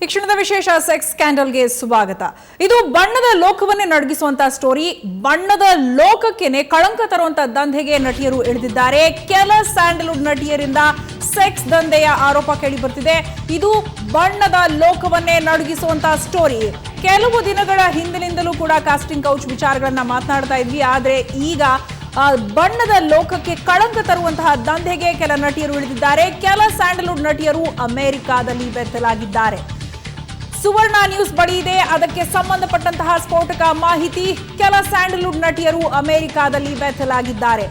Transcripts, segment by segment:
ಈ ಕ್ಷಣದ ವಿಶೇಷ ಸೆಕ್ಸ್ ಸ್ಕ್ಯಾಂಡಲ್ಗೆ ಸ್ವಾಗತ. ಇದು ಬಣ್ಣದ ಲೋಕವನ್ನೇ ನಡಗಿಸುವಂತಹ ಸ್ಟೋರಿ. ಬಣ್ಣದ ಲೋಕಕ್ಕೇನೆ ಕಳಂಕ ತರುವಂತಹ ದಂಧೆಗೆ ನಟಿಯರು ಇಳಿದಿದ್ದಾರೆ. ಕೆಲ ಸ್ಯಾಂಡಲ್ವುಡ್ ನಟಿಯರಿಂದ ಸೆಕ್ಸ್ ದಂಧೆಯ ಆರೋಪ ಕೇಳಿ ಬರ್ತಿದೆ. ಇದು ಬಣ್ಣದ ಲೋಕವನ್ನೇ ನಡಗಿಸುವಂತಹ ಸ್ಟೋರಿ. ಕೆಲವು ದಿನಗಳ ಹಿಂದಿನಿಂದಲೂ ಕೂಡ ಕಾಸ್ಟಿಂಗ್ ಕೌಚ್ ವಿಚಾರಗಳನ್ನ ಮಾತನಾಡ್ತಾ ಇದ್ವಿ. ಆದ್ರೆ ಈಗ ಬಣ್ಣದ ಲೋಕಕ್ಕೆ ಕಳಂಕ ತರುವಂತಹ ದಂಧೆಗೆ ಕೆಲ ನಟಿಯರು ಇಳಿದಿದ್ದಾರೆ. ಕೆಲ ಸ್ಯಾಂಡಲ್ವುಡ್ ನಟಿಯರು ಅಮೆರಿಕಾದಲ್ಲಿ ಬೆತ್ತಲಾಗಿದ್ದಾರೆ. ಸುವರ್ಣ ನ್ಯೂಸ್ ಬಳಿ ಇದೆ, ಅದಕ್ಕೆ ಸಂಬಂಧಪಟ್ಟಂತಹ ಸ್ಫೋಟಕ ಮಾಹಿತಿ. ಕೆಲ ಸ್ಯಾಂಡಲ್ವುಡ್ ನಟಿಯರು ಅಮೆರಿಕಾದಲ್ಲಿ ಬೆತ್ತಲಾಗಿದ್ದಾರೆ.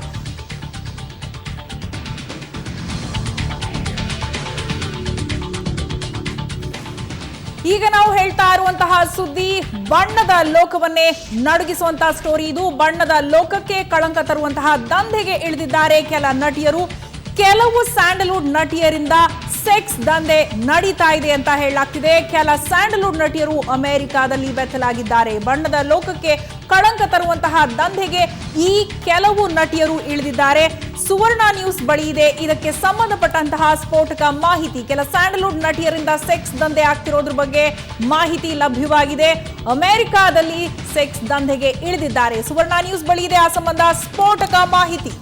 ಈಗ ನಾವು ಹೇಳ್ತಾ ಇರುವಂತಹ ಸುದ್ದಿ ಬಣ್ಣದ ಲೋಕವನ್ನೇ ನಡುಗಿಸುವಂತಹ ಸ್ಟೋರಿ. ಇದು ಬಣ್ಣದ ಲೋಕಕ್ಕೆ ಕಳಂಕ ತರುವಂತಹ ದಂಧೆಗೆ ಇಳಿದಿದ್ದಾರೆ ಕೆಲ ನಟಿಯರು. ಕೆಲವು ಸ್ಯಾಂಡಲ್ವುಡ್ ನಟಿಯರಿಂದ ಸೆಕ್ಸ್ ದಂಧೆ ನಡೀತಾ ಇದೆ ಅಂತ ಹೇಳಲಾಗ್ತಿದೆ. ಕೆಲ ಸ್ಯಾಂಡಲ್ವುಡ್ ನಟಿಯರು ಅಮೆರಿಕಾದಲ್ಲಿ ಬೆತ್ತಲಾಗಿದ್ದಾರೆ. ಬಣ್ಣದ ಲೋಕಕ್ಕೆ ಕಳಂಕ ತರುವಂತಹ ದಂಧೆಗೆ ಈ ಕೆಲವು ನಟಿಯರು ಇಳಿದಿದ್ದಾರೆ. ಸುವರ್ಣ ನ್ಯೂಸ್ ಬಳಿ ಇದೆ, ಇದಕ್ಕೆ ಸಂಬಂಧಪಟ್ಟಂತಹ ಸ್ಫೋಟಕ ಮಾಹಿತಿ. ಕೆಲ ಸ್ಯಾಂಡಲ್ವುಡ್ ನಟಿಯರಿಂದ ಸೆಕ್ಸ್ ದಂಧೆ ಆಗ್ತಿರೋದ್ರ ಬಗ್ಗೆ ಮಾಹಿತಿ ಲಭ್ಯವಾಗಿದೆ. ಅಮೆರಿಕಾದಲ್ಲಿ ಸೆಕ್ಸ್ ದಂಧೆಗೆ ಇಳಿದಿದ್ದಾರೆ. ಸುವರ್ಣ ನ್ಯೂಸ್ ಬಳಿ ಇದೆ, ಆ ಸಂಬಂಧ ಸ್ಫೋಟಕ ಮಾಹಿತಿ.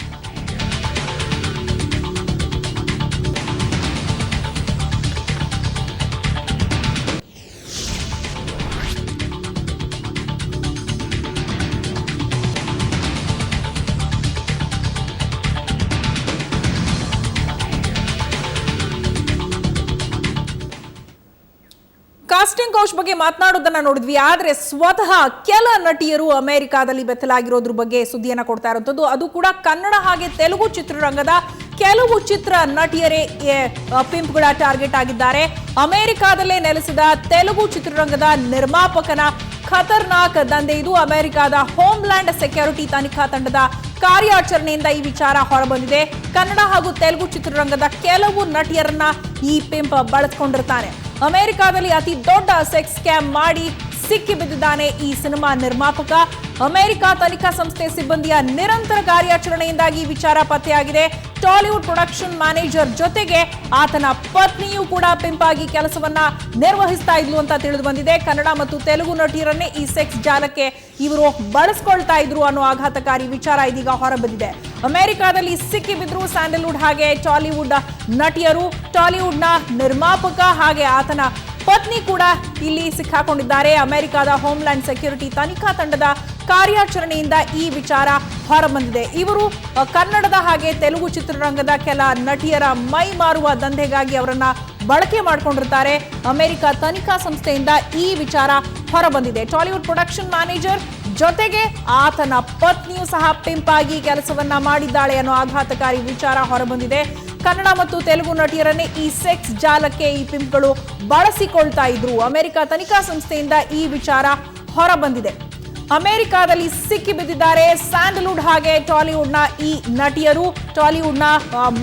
ಕಾಸ್ಟಿಂಗ್ ಕೌಚ್ ಬಗ್ಗೆ ಮಾತನಾಡೋದನ್ನ ನೋಡಿದ್ವಿ. ಆದ್ರೆ ಸ್ವತಃ ಕೆಲ ನಟಿಯರು ಅಮೆರಿಕಾದಲ್ಲಿ ಬೆತ್ತಲಾಗಿರೋದ್ರ ಬಗ್ಗೆ ಸುದ್ದಿಯನ್ನ ಕೊಡ್ತಾ ಇರುವಂತದ್ದು. ಅದು ಕೂಡ ಕನ್ನಡ ಹಾಗೆ ತೆಲುಗು ಚಿತ್ರರಂಗದ ಕೆಲವು ಚಿತ್ರ ನಟಿಯರೇ ಪಿಂಪ್ಗಳ ಟಾರ್ಗೆಟ್ ಆಗಿದ್ದಾರೆ. ಅಮೆರಿಕಾದಲ್ಲೇ ನೆಲೆಸಿದ ತೆಲುಗು ಚಿತ್ರರಂಗದ ನಿರ್ಮಾಪಕನ ಖತರ್ನಾಕ್ ದಂಧೆ ಇದು. ಅಮೆರಿಕಾದ ಹೋಮ್ಲ್ಯಾಂಡ್ ಸೆಕ್ಯೂರಿಟಿ ತನಿಖಾ ತಂಡದ ಕಾರ್ಯಾಚರಣೆಯಿಂದ ಈ ವಿಚಾರ ಹೊರಬಂದಿದೆ. ಕನ್ನಡ ಹಾಗೂ ತೆಲುಗು ಚಿತ್ರರಂಗದ ಕೆಲವು ನಟಿಯರನ್ನ ಈ ಪಿಂಪ್ ಬಳಸಿಕೊಂಡಿರ್ತಾನೆ. ಅಮೆರಿಕಾದಲ್ಲಿ ಅತಿ ದೊಡ್ಡ ಸೆಕ್ಸ್ ಸ್ಕ್ಯಾಮ್ ಮಾಡಿ ಸಿಕ್ಕಿ ಬಿದ್ದಿದ್ದಾನೆ ಈ ಸಿನಿಮಾ ನಿರ್ಮಾಪಕ. ಅಮೆರಿಕ ತನಿಖಾ ಸಂಸ್ಥೆ ಸಿಬ್ಬಂದಿಯ ನಿರಂತರ ಕಾರ್ಯಾಚರಣೆಯಿಂದಾಗಿ ವಿಚಾರ ಪತ್ತೆಯಾಗಿದೆ. ಟಾಲಿವುಡ್ ಪ್ರೊಡಕ್ಷನ್ ಮ್ಯಾನೇಜರ್ ಜೊತೆಗೆ ಆತನ ಪತ್ನಿಯೂ ಕೂಡ ಪಿಂಪ್ ಆಗಿ ಕೆಲಸವನ್ನ ನಿರ್ವಹಿಸ್ತಾ ಇದ್ಲು ಅಂತ ತಿಳಿದು ಬಂದಿದೆ. ಕನ್ನಡ ಮತ್ತು ತೆಲುಗು ನಟಿಯರನ್ನೇ ಈ ಸೆಕ್ಸ್ ಜಾಲಕ್ಕೆ ಇವರು ಬಳಸ್ಕೊಳ್ತಾ ಇದ್ರು ಅನ್ನೋ ಆಘಾತಕಾರಿ ವಿಚಾರ ಇದೀಗ ಹೊರಬಂದಿದೆ. ಅಮೆರಿಕಾದಲ್ಲಿ ಸಿಕ್ಕಿ ಬಿದ್ರು ಸ್ಯಾಂಡಲ್ವುಡ್ ಹಾಗೆ ಟಾಲಿವುಡ್ ನಟಿಯರು. ಟಾಲಿವುಡ್ನ ನಿರ್ಮಾಪಕ ಹಾಗೆ ಆತನ ಪತ್ನಿ ಕೂಡ ಇಲ್ಲಿ ಸಿಕ್ಕಾಕೊಂಡಿದ್ದಾರೆ. ಅಮೆರಿಕದ ಹೋಮ್ಲ್ಯಾಂಡ್ ಸೆಕ್ಯೂರಿಟಿ ತನಿಖಾ ತಂಡದ ಕಾರ್ಯಾಚರಣೆಯಿಂದ ಈ ವಿಚಾರ ಹೊರಬಂದಿದೆ. ಇವರು ಕನ್ನಡದ ಹಾಗೆ ತೆಲುಗು ಚಿತ್ರರಂಗದ ಕೆಲ ನಟಿಯರ ಮೈ ಮಾರುವ ದಂಧೆಗಾಗಿ ಅವರನ್ನ ಬಳಕೆ ಮಾಡಿಕೊಂಡಿರ್ತಾರೆ. ಅಮೆರಿಕ ತನಿಖಾ ಸಂಸ್ಥೆಯಿಂದ ಈ ವಿಚಾರ ಹೊರಬಂದಿದೆ. ಟಾಲಿವುಡ್ ಪ್ರೊಡಕ್ಷನ್ ಮ್ಯಾನೇಜರ್ ಜೊತೆಗೆ ಆತನ ಪತ್ನಿಯೂ ಸಹ ಪಿಂಪ್ ಆಗಿ ಕೆಲಸವನ್ನ ಮಾಡಿದ್ದಾಳೆ ಅನ್ನೋ ಆಘಾತಕಾರಿ ವಿಚಾರ ಹೊರಬಂದಿದೆ. ಕನ್ನಡ ಮತ್ತು ತೆಲುಗು ನಟಿಯರನ್ನೇ ಈ ಸೆಕ್ಸ್ ಜಾಲಕ್ಕೆ ಈ ಪಿಂಪ್ಗಳು ಬಳಸಿಕೊಳ್ತಾ ಇದ್ರು. ಅಮೆರಿಕ ತನಿಖಾ ಸಂಸ್ಥೆಯಿಂದ ಈ ವಿಚಾರ ಹೊರಬಂದಿದೆ. ಅಮೆರಿಕಾದಲ್ಲಿ ಸಿಕ್ಕಿ ಬಿದ್ದಿದ್ದಾರೆ ಸ್ಯಾಂಡಲ್ವುಡ್ ಹಾಗೆ ಟಾಲಿವುಡ್ನ ಈ ನಟಿಯರು. ಟಾಲಿವುಡ್ನ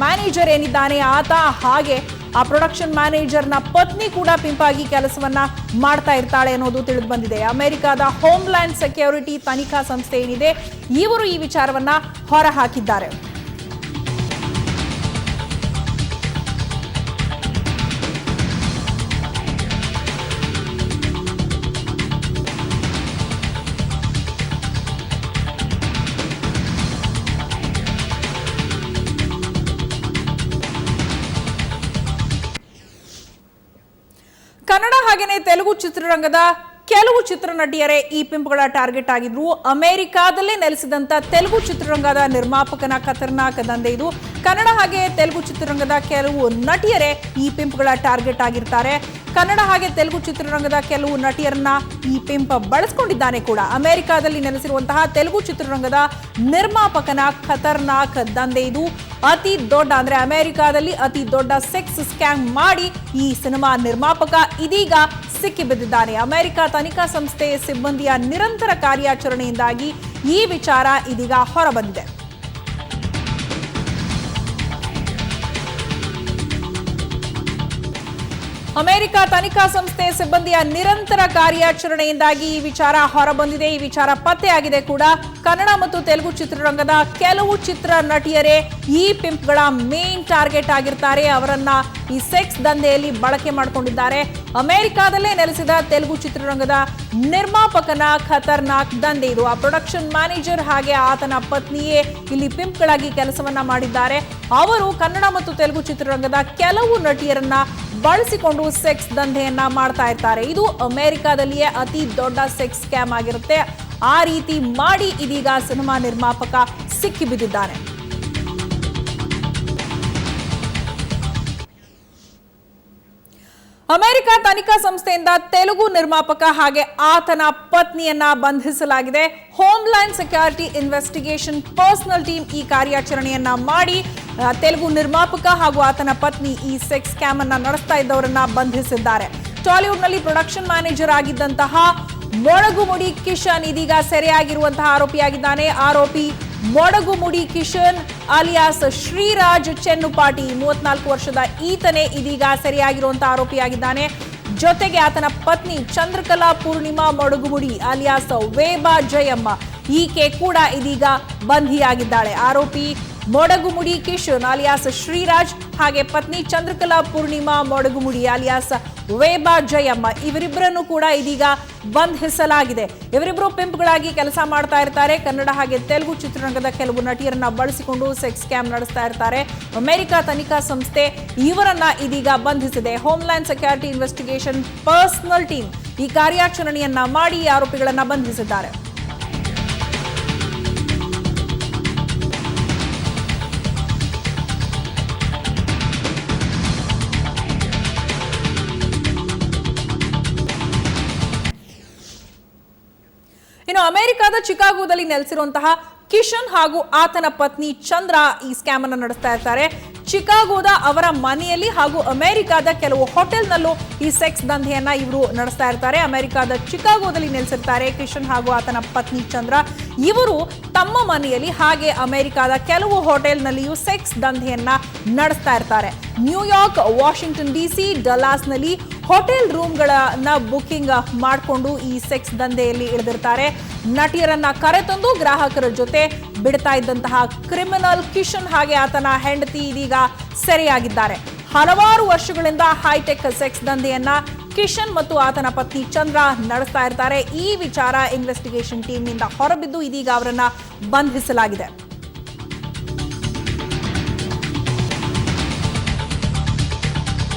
ಮ್ಯಾನೇಜರ್ ಏನಿದ್ದಾನೆ ಆತ ಹಾಗೆ ಆ ಪ್ರೊಡಕ್ಷನ್ ಮ್ಯಾನೇಜರ್ನ ಪತ್ನಿ ಕೂಡ ಪಿಂಪ್ ಆಗಿ ಕೆಲಸವನ್ನ ಮಾಡ್ತಾ ಇರ್ತಾಳೆ ಅನ್ನೋದು ತಿಳಿದು ಬಂದಿದೆ. ಅಮೆರಿಕದ ಹೋಮ್ಲ್ಯಾಂಡ್ ಸೆಕ್ಯೂರಿಟಿ ತನಿಖಾ ಸಂಸ್ಥೆ ಏನಿದೆ ಇವರು ಈ ವಿಚಾರವನ್ನ ಹೊರಹಾಕಿದ್ದಾರೆ. ಕನ್ನಡ ಹಾಗೆಯೇ ತೆಲುಗು ಚಿತ್ರರಂಗದ ಕೆಲವು ಚಿತ್ರ ನಟಿಯರೇ ಈ ಪಿಂಪ್ಗಳ ಟಾರ್ಗೆಟ್ ಆಗಿದ್ರು. ಅಮೆರಿಕಾದಲ್ಲೇ ನೆಲೆಸಿದಂತ ತೆಲುಗು ಚಿತ್ರರಂಗದ ನಿರ್ಮಾಪಕನ ಖತರ್ನಾಕ್ ದಂಧೆ ಇದು. ಕನ್ನಡ ಹಾಗೆ ತೆಲುಗು ಚಿತ್ರರಂಗದ ಕೆಲವು ನಟಿಯರೇ ಈ ಪಿಂಪ್ಗಳ ಟಾರ್ಗೆಟ್ ಆಗಿರ್ತಾರೆ. ಕನ್ನಡ ಹಾಗೆ ತೆಲುಗು ಚಿತ್ರರಂಗದ ಕೆಲವು ನಟಿಯರನ್ನ ಈ ಪಿಂಪ್ ಬಳಸ್ಕೊಂಡಿದ್ದಾನೆ ಕೂಡ. ಅಮೆರಿಕಾದಲ್ಲಿ ನೆಲೆಸಿರುವಂತಹ ತೆಲುಗು ಚಿತ್ರರಂಗದ ನಿರ್ಮಾಪಕನ ಖತರ್ನಾಕ್ ದಂಧೆ ಇದು. ಅತಿ ದೊಡ್ಡ ಅಂದ್ರೆ ಅಮೆರಿಕಾದಲ್ಲಿ ಅತಿ ದೊಡ್ಡ ಸೆಕ್ಸ್ ಸ್ಕ್ಯಾಮ್ ಮಾಡಿ ಈ ಸಿನಿಮಾ ನಿರ್ಮಾಪಕ ಇದೀಗ ಸಿಕ್ಕಿ ಬಿದ್ದಿದ್ದಾನೆ. ಅಮೆರಿಕ ತನಿಖಾ ಸಂಸ್ಥೆ ಸಿಬ್ಬಂದಿಯ ನಿರಂತರ ಕಾರ್ಯಾಚರಣೆಯಿಂದಾಗಿ ಈ ವಿಚಾರ ಇದೀಗ ಹೊರಬಂದಿದೆ. ಅಮೆರಿಕ ತನಿಖಾ ಸಂಸ್ಥೆ ಸಿಬ್ಬಂದಿಯ ನಿರಂತರ ಕಾರ್ಯಾಚರಣೆಯಿಂದಾಗಿ ಈ ವಿಚಾರ ಹೊರಬಂದಿದೆ. ಈ ವಿಚಾರ ಪತ್ತೆಯಾಗಿದೆ ಕೂಡ. ಕನ್ನಡ ಮತ್ತು ತೆಲುಗು ಚಿತ್ರರಂಗದ ಕೆಲವು ಚಿತ್ರ ನಟಿಯರೇ ಈ ಪಿಂಪ್ಗಳ ಮೇನ್ ಟಾರ್ಗೆಟ್ ಆಗಿರ್ತಾರೆ. ಅವರನ್ನ ಈ ಸೆಕ್ಸ್ ದಂಧೆಯಲ್ಲಿ ಬಳಕೆ ಮಾಡಿಕೊಂಡಿದ್ದಾರೆ. ಅಮೆರಿಕಾದಲ್ಲೇ ನೆಲೆಸಿದ ತೆಲುಗು ಚಿತ್ರರಂಗದ ನಿರ್ಮಾಪಕನ ಖತರ್ನಾಕ್ ದಂಧೆ ಇದು. ಆ ಪ್ರೊಡಕ್ಷನ್ ಮ್ಯಾನೇಜರ್ ಹಾಗೆ ಆತನ ಪತ್ನಿಯೇ ಇಲ್ಲಿ ಪಿಂಪ್ಗಳಾಗಿ ಕೆಲಸವನ್ನ ಮಾಡಿದ್ದಾರೆ. ಅವರು ಕನ್ನಡ ಮತ್ತು ತೆಲುಗು ಚಿತ್ರರಂಗದ ಕೆಲವು ನಟಿಯರನ್ನ ಬಳಸಿಕೊಂಡು ಸೆಕ್ಸ್ ದಂಧೆಯನ್ನ ಮಾಡ್ತಾ ಇರ್ತಾರೆ. ಇದು ಅಮೆರಿಕಾದಲ್ಲಿಯೇ ಅತಿ ದೊಡ್ಡ ಸೆಕ್ಸ್ ಸ್ಕ್ಯಾಮ್ ಆಗಿರುತ್ತೆ. ಆ ರೀತಿ ಮಾಡಿ ಇದೀಗ ಸಿನಿಮಾ ನಿರ್ಮಾಪಕ ಸಿಕ್ಕಿಬಿದ್ದಿದ್ದಾನೆ. ಅಮೆರಿಕ ತನಿಖಾ ಸಂಸ್ಥೆಯಿಂದ ತೆಲುಗು ನಿರ್ಮಾಪಕ ಹಾಗೆ ಆತನ ಪತ್ನಿಯನ್ನ ಬಂಧಿಸಲಾಗಿದೆ. Homeland security investigation personal team ಈ ಕಾರ್ಯಾಚರಣೆಯನ್ನ ಮಾಡಿ ತೆಲುಗು ನಿರ್ಮಾಪಕ ಹಾಗೂ ಆತನ ಪತ್ನಿ ಈ ಸೆಕ್ಸ್ ಸ್ಕ್ಯಾಮ್ ಅನ್ನ ನಡೆಸ್ತಾ ಇದ್ದವರನ್ನ ಬಂಧಿಸಿದ್ದಾರೆ. ಟಾಲಿವುಡ್ನಲ್ಲಿ ಪ್ರೊಡಕ್ಷನ್ ಮ್ಯಾನೇಜರ್ ಆಗಿದ್ದಂತಹ ಮೊಡಗುಮುಡಿ ಕಿಶನ್ ಇದೀಗ ಸೆರೆಯಾಗಿರುವಂತಹ ಆರೋಪಿಯಾಗಿದ್ದಾನೆ. ಆರೋಪಿ ಮೊಡಗುಮುಡಿ ಕಿಶನ್ ಅಲಿಯಾಸ್ ಶ್ರೀರಾಜ್ ಚೆನ್ನುಪಾಟಿ 34 ವರ್ಷದ ಈತನೇ ಇದೀಗ ಸೆರೆಯಾಗಿರುವಂತಹ ಆರೋಪಿಯಾಗಿದ್ದಾನೆ. ಜೊತೆಗೆ ಆತನ ಪತ್ನಿ ಚಂದ್ರಕಲಾ ಪೂರ್ಣಿಮಾ ಮೊಡಗುಮುಡಿ ಅಲಿಯಾಸ್ ವೇಬಾ ಜಯಮ್ಮ ಈಕೆ ಕೂಡ ಇದೀಗ ಬಂಧಿಯಾಗಿದ್ದಾಳೆ. ಆರೋಪಿ ಮೊಡಗುಮುಡಿ ಕಿಶನ್ ಅಲಿಯಾಸ್ ಶ್ರೀರಾಜ್ ಹಾಗೆ ಪತ್ನಿ ಚಂದ್ರಕಲಾ ಪೂರ್ಣಿಮಾ ಮೊಡಗುಮುಡಿ ಅಲಿಯಾಸ್ ವೇಬಾ ಜಯಮ್ಮ ಇವರಿಬ್ಬರನ್ನು ಕೂಡ ಇದೀಗ ಬಂಧಿಸಲಾಗಿದೆ. ಇವರಿಬ್ಬರು ಪಿಂಪ್ಗಳಾಗಿ ಕೆಲಸ ಮಾಡ್ತಾ ಇರ್ತಾರೆ. ಕನ್ನಡ ಹಾಗೆ ತೆಲುಗು ಚಿತ್ರರಂಗದ ಕೆಲವು ನಟಿಯರನ್ನ ಬಳಸಿಕೊಂಡು ಸೆಕ್ಸ್ ಸ್ಕ್ಯಾಮ್ ನಡೆಸ್ತಾ ಇರ್ತಾರೆ. ಅಮೆರಿಕ ತನಿಖಾ ಸಂಸ್ಥೆ ಇವರನ್ನ ಇದೀಗ ಬಂಧಿಸಿದೆ. Homeland security investigation personal team ಈ ಕಾರ್ಯಾಚರಣೆಯನ್ನ ಮಾಡಿ ಆರೋಪಿಗಳನ್ನ ಬಂಧಿಸಿದ್ದಾರೆ. ಇನ್ನು ಅಮೆರಿಕದ ಚಿಕಾಗೋದಲ್ಲಿ ನೆಲೆಸಿರುವಂತಹ ಕಿಶನ್ ಹಾಗೂ ಆತನ ಪತ್ನಿ ಚಂದ್ರ ಈ ಸ್ಕ್ಯಾಮ್ ಅನ್ನು ನಡೆಸ್ತಾ ಇರ್ತಾರೆ. ಚಿಕಾಗೋದ ಅವರ ಮನೆಯಲ್ಲಿ ಹಾಗೂ ಅಮೆರಿಕದ ಕೆಲವು ಹೋಟೆಲ್ನಲ್ಲೂ ಈ ಸೆಕ್ಸ್ ದಂಧೆಯನ್ನ ಇವರು ನಡೆಸ್ತಾ ಇರ್ತಾರೆ. ಅಮೆರಿಕದ ಚಿಕಾಗೋದಲ್ಲಿ ನೆಲೆಸಿರ್ತಾರೆ ಕಿಶನ್ ಹಾಗೂ ಆತನ ಪತ್ನಿ ಚಂದ್ರ. ಇವರು ತಮ್ಮ ಮನೆಯಲ್ಲಿ ಹಾಗೆ ಅಮೆರಿಕದ ಕೆಲವು ಹೋಟೆಲ್ನಲ್ಲಿಯೂ ಸೆಕ್ಸ್ ದಂಧೆಯನ್ನ ನಡೆಸ್ತಾ ಇರ್ತಾರೆ. ನ್ಯೂಯಾರ್ಕ್, ವಾಷಿಂಗ್ಟನ್ ಡಿಸಿ, ಡಲಾಸ್ನಲ್ಲಿ ಹೋಟೆಲ್ ರೂಮ್ಗಳನ್ನ ಬುಕಿಂಗ್ ಮಾಡಿಕೊಂಡು ಈ ಸೆಕ್ಸ್ ದಂಧೆಯಲ್ಲಿ ಇಳಿದಿರ್ತಾರೆ. ನಟಿಯರನ್ನ ಕರೆತಂದು ಗ್ರಾಹಕರ ಜೊತೆ ಬಿಡ್ತಾ ಇದ್ದಂತಹ ಕ್ರಿಮಿನಲ್ ಕಿಶನ್ ಹಾಗೆ ಆತನ ಹೆಂಡತಿ ಇದೀಗ ಸೆರೆಯಾಗಿದ್ದಾರೆ. ಹಲವಾರು ವರ್ಷಗಳಿಂದ ಹೈಟೆಕ್ ಸೆಕ್ಸ್ ದಂಧೆಯನ್ನ ಕಿಶನ್ ಮತ್ತು ಆತನ ಪತ್ನಿ ಚಂದ್ರ ನಡೆಸ್ತಾ ಇರ್ತಾರೆ. ಈ ವಿಚಾರ ಇನ್ವೆಸ್ಟಿಗೇಷನ್ ಟೀಮ್ನಿಂದ ಹೊರಬಿದ್ದು ಇದೀಗ ಅವರನ್ನ ಬಂಧಿಸಲಾಗಿದೆ.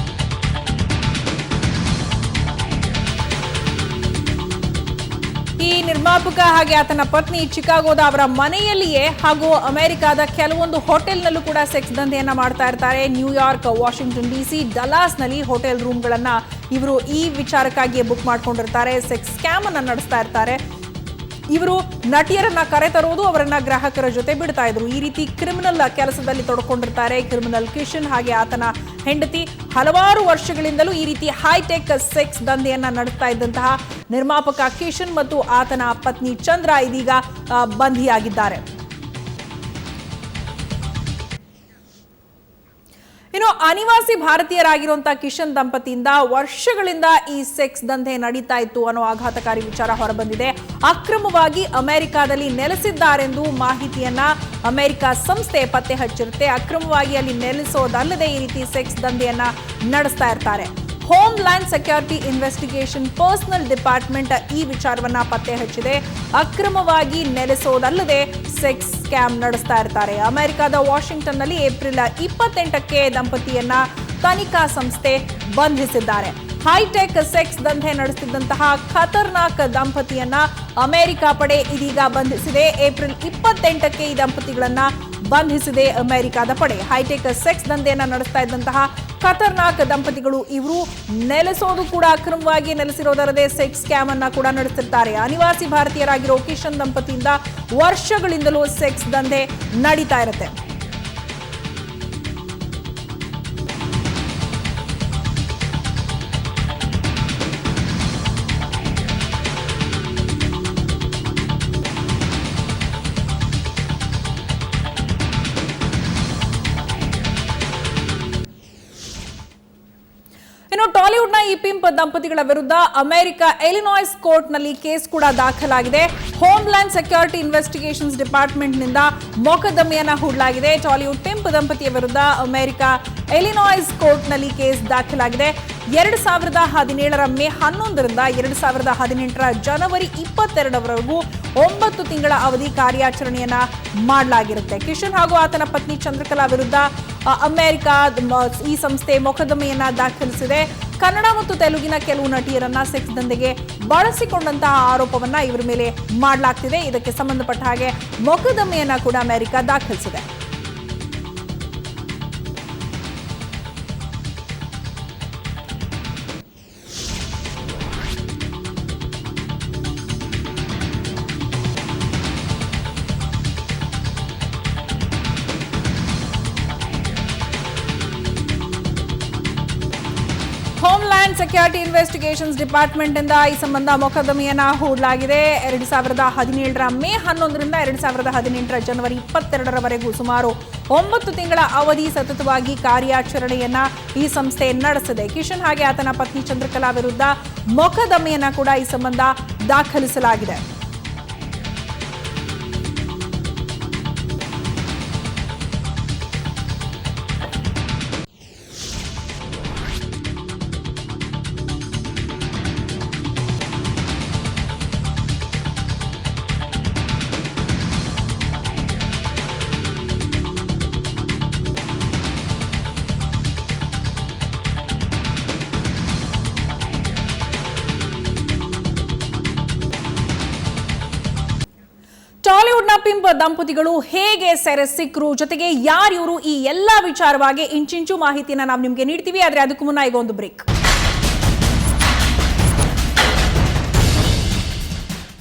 ಈ ನಿರ್ಮಾಪಕ ಹಾಗೆ ಆತನ ಪತ್ನಿ ಚಿಕಾಗೋದ ಅವರ ಮನೆಯಲ್ಲಿಯೇ ಹಾಗೂ ಅಮೆರಿಕದ ಕೆಲವೊಂದು ಹೋಟೆಲ್ನಲ್ಲೂ ಕೂಡ ಸೆಕ್ಸ್ ದಂಧೆಯನ್ನ ಮಾಡ್ತಾ ಇರ್ತಾರೆ. ನ್ಯೂಯಾರ್ಕ್, ವಾಷಿಂಗ್ಟನ್ ಡಿಸಿ, ಡಲಾಸ್ನಲ್ಲಿ ಹೋಟೆಲ್ ರೂಮ್ಗಳನ್ನ ಇವರು ಈ ವಿಚಾರಕ್ಕಾಗಿಯೇ ಬುಕ್ ಮಾಡ್ಕೊಂಡಿರ್ತಾರೆ. ಸೆಕ್ಸ್ ಸ್ಕ್ಯಾಮ್ ಅನ್ನ ನಡೆಸ್ತಾ ಇರ್ತಾರೆ. ಇವರು ನಟಿಯರನ್ನ ಕರೆತರುವುದು, ಅವರನ್ನ ಗ್ರಾಹಕರ ಜೊತೆ ಬಿಡ್ತಾ ಇದ್ರು. ಈ ರೀತಿ ಕ್ರಿಮಿನಲ್ ಕೆಲಸದಲ್ಲಿ ತೊಡ್ಕೊಂಡಿರ್ತಾರೆ ಕ್ರಿಮಿನಲ್ ಕಿಶನ್ ಹಾಗೆ ಆತನ ಹೆಂಡತಿ. ಹಲವಾರು ವರ್ಷಗಳಿಂದಲೂ ಈ ರೀತಿ ಹೈಟೆಕ್ ಸೆಕ್ಸ್ ದಂಧೆಯನ್ನ ನಡೆಸ್ತಾ ಇದ್ದಂತಹ ನಿರ್ಮಾಪಕ ಕಿಶನ್ ಮತ್ತು ಆತನ ಪತ್ನಿ ಚಂದ್ರ ಇದೀಗ ಬಂಧಿಯಾಗಿದ್ದಾರೆ. ಇನ್ನು ಅನಿವಾಸಿ ಭಾರತೀಯರಾಗಿರುವಂತಹ ಕಿಶನ್ ದಂಪತಿಯಿಂದ ವರ್ಷಗಳಿಂದ ಈ ಸೆಕ್ಸ್ ದಂಧೆ ನಡೀತಾ ಇತ್ತು ಅನ್ನೋ ಆಘಾತಕಾರಿ ವಿಚಾರ ಹೊರಬಂದಿದೆ. ಅಕ್ರಮವಾಗಿ ಅಮೆರಿಕಾದಲ್ಲಿ ನೆಲೆಸಿದ್ದಾರೆಂದು ಮಾಹಿತಿಯನ್ನ ಅಮೆರಿಕ ಸಂಸ್ಥೆ ಪತ್ತೆ ಹಚ್ಚಿರುತ್ತೆ. ಅಕ್ರಮವಾಗಿ ಅಲ್ಲಿ ನೆಲೆಸೋದಲ್ಲದೆ ಈ ರೀತಿ ಸೆಕ್ಸ್ ದಂಧೆಯನ್ನ ನಡೆಸ್ತಾ ಇರ್ತಾರೆ. Homeland security investigation personal department ಈ ವಿಚಾರವನ್ನ ಪತ್ತೆ ಹಚ್ಚಿದೆ. ಅಕ್ರಮವಾಗಿ ನೆಲೆಸೋದಲ್ಲದೆ ಸೆಕ್ಸ್ ಸ್ಕ್ಯಾಮ್ ನಡೆಸ್ತಾ ಇರ್ತಾರೆ. ಅಮೆರಿಕದ ವಾಷಿಂಗ್ಟನ್ನಲ್ಲಿ ಏಪ್ರಿಲ್ 28ಕ್ಕೆ ದಂಪತಿಯನ್ನ ತನಿಖಾ ಸಂಸ್ಥೆ ಬಂಧಿಸಿದ್ದಾರೆ. ಹೈಟೆಕ್ ಸೆಕ್ಸ್ ದಂಧೆ ನಡೆಸುತ್ತಿದ್ದಂತಹ ಖತರ್ನಾಕ್ ದಂಪತಿಯನ್ನ ಅಮೆರಿಕ ಪಡೆ ಇದೀಗ ಬಂಧಿಸಿದೆ. ಏಪ್ರಿಲ್ 28ಕ್ಕೆ ಈ ದಂಪತಿಗಳನ್ನ ಬಂಧಿಸಿದೆ ಅಮೆರಿಕದ ಪಡೆ. ಹೈಟೆಕ್ ಸೆಕ್ಸ್ ದಂಧೆಯನ್ನ ನಡೆಸ್ತಾ ಇದ್ದಂತಹ ಖತರ್ನಾಕ್ ದಂಪತಿಗಳು ಇವರು ನೆಲೆಸೋದು ಕೂಡ ಅಕ್ರಮವಾಗಿ ನೆಲೆಸಿರೋದಲ್ಲದೆ ಸೆಕ್ಸ್ ಸ್ಕ್ಯಾಮ್ ಅನ್ನ ಕೂಡ ನಡೆಸುತ್ತಾರೆ. ಅನಿವಾಸಿ ಭಾರತೀಯರಾಗಿರೋ ಕಿಶನ್ ದಂಪತಿಯಿಂದ ವರ್ಷಗಳಿಂದಲೂ ಸೆಕ್ಸ್ ದಂಧೆ ನಡೀತಾ ಇರುತ್ತೆ. ಇನ್ನು ಟಾಲಿವುಡ್ನ ಈ ಪಿಂಪ್ ದಂಪತಿಗಳ ವಿರುದ್ಧ ಅಮೆರಿಕ ಎಲಿನಾಯ್ಸ್ ಕೋರ್ಟ್ನಲ್ಲಿ ಕೇಸ್ ಕೂಡ ದಾಖಲಾಗಿದೆ. ಹೋಮ್ಲ್ಯಾಂಡ್ ಸೆಕ್ಯೂರಿಟಿ ಇನ್ವೆಸ್ಟಿಗೇಷನ್ಸ್ ಡಿಪಾರ್ಟ್ಮೆಂಟ್ನಿಂದ ಮೊಕದ್ದಮೆಯನ್ನ ಹೂಡಲಾಗಿದೆ. ಟಾಲಿವುಡ್ ಪಿಂಪ್ ದಂಪತಿಯ ವಿರುದ್ಧ ಅಮೆರಿಕ ಎಲಿನಾಯ್ಸ್ ಕೋರ್ಟ್ನಲ್ಲಿ ಕೇಸ್ ದಾಖಲಾಗಿದೆ. 2017ರ ಮೇ 11ರಿಂದ 2018ರ ಜನವರಿ 22ರವರೆಗೂ 9 ತಿಂಗಳ ಅವಧಿ ಕಾರ್ಯಾಚರಣೆಯನ್ನ ಮಾಡಲಾಗಿರುತ್ತೆ. ಕಿಶನ್ ಹಾಗೂ ಆತನ ಪತ್ನಿ ಚಂದ್ರಕಲಾ ವಿರುದ್ಧ ಅಮೆರಿಕ ಈ ಸಂಸ್ಥೆ ಮೊಕದ್ದಮೆಯನ್ನ ದಾಖಲಿಸಿದೆ. ಕನ್ನಡ ಮತ್ತು ತೆಲುಗಿನ ಕೆಲವು ನಟಿಯರನ್ನ ಸೆಕ್ಸ್ ದಂಧೆಗೆ ಬಳಸಿಕೊಂಡಂತಹ ಆರೋಪವನ್ನ ಇವರ ಮೇಲೆ ಮಾಡಲಾಗ್ತಿದೆ. ಇದಕ್ಕೆ ಸಂಬಂಧಪಟ್ಟ ಹಾಗೆ ಮೊಕದ್ದಮೆಯನ್ನ ಕೂಡ ಅಮೆರಿಕ ದಾಖಲಿಸಿದೆ. ಹೋಮ್ಲ್ಯಾಂಡ್ ಸೆಕ್ಯೂರಿಟಿ ಇನ್ವೆಸ್ಟಿಗೇಷನ್ಸ್ ಡಿಪಾರ್ಟ್ಮೆಂಟ್ ಇಂದ ಈ ಸಂಬಂಧ ಮೊಕದ್ದಮೆಯನ್ನ ಹೂಡಲಾಗಿದೆ. 2017ರ ಮೇ 11ರಿಂದ 2018ರ ಜನವರಿ 22ರವರೆಗೂ ಸುಮಾರು 9 ತಿಂಗಳ ಅವಧಿ ಸತತವಾಗಿ ಕಾರ್ಯಾಚರಣೆಯನ್ನ ಈ ಸಂಸ್ಥೆ ನಡೆಸಿದೆ. ಕಿಶನ್ ಹಾಗೆ ಆತನ ಪತ್ನಿ ಚಂದ್ರಕಲಾ ವಿರುದ್ಧ ಮೊಕದ್ದಮೆಯನ್ನ ಕೂಡ ಈ ಸಂಬಂಧ ದಾಖಲಿಸಲಾಗಿದೆ. ಟಾಲಿವುಡ್ನ ಪಿಂಪ್ ದಂಪತಿಗಳು ಹೇಗೆ ಸೆರೆ ಸಿಕ್ಕರು, ಜೊತೆಗೆ ಯಾರಿವರು, ಈ ಎಲ್ಲ ವಿಚಾರವಾಗಿ ಇಂಚಿಂಚು ಮಾಹಿತಿಯನ್ನ ನಾವು ನಿಮಗೆ ನೀಡ್ತೀವಿ. ಆದ್ರೆ ಅದಕ್ಕೂ ಮುನ್ನ ಈಗ ಒಂದು ಬ್ರೇಕ್.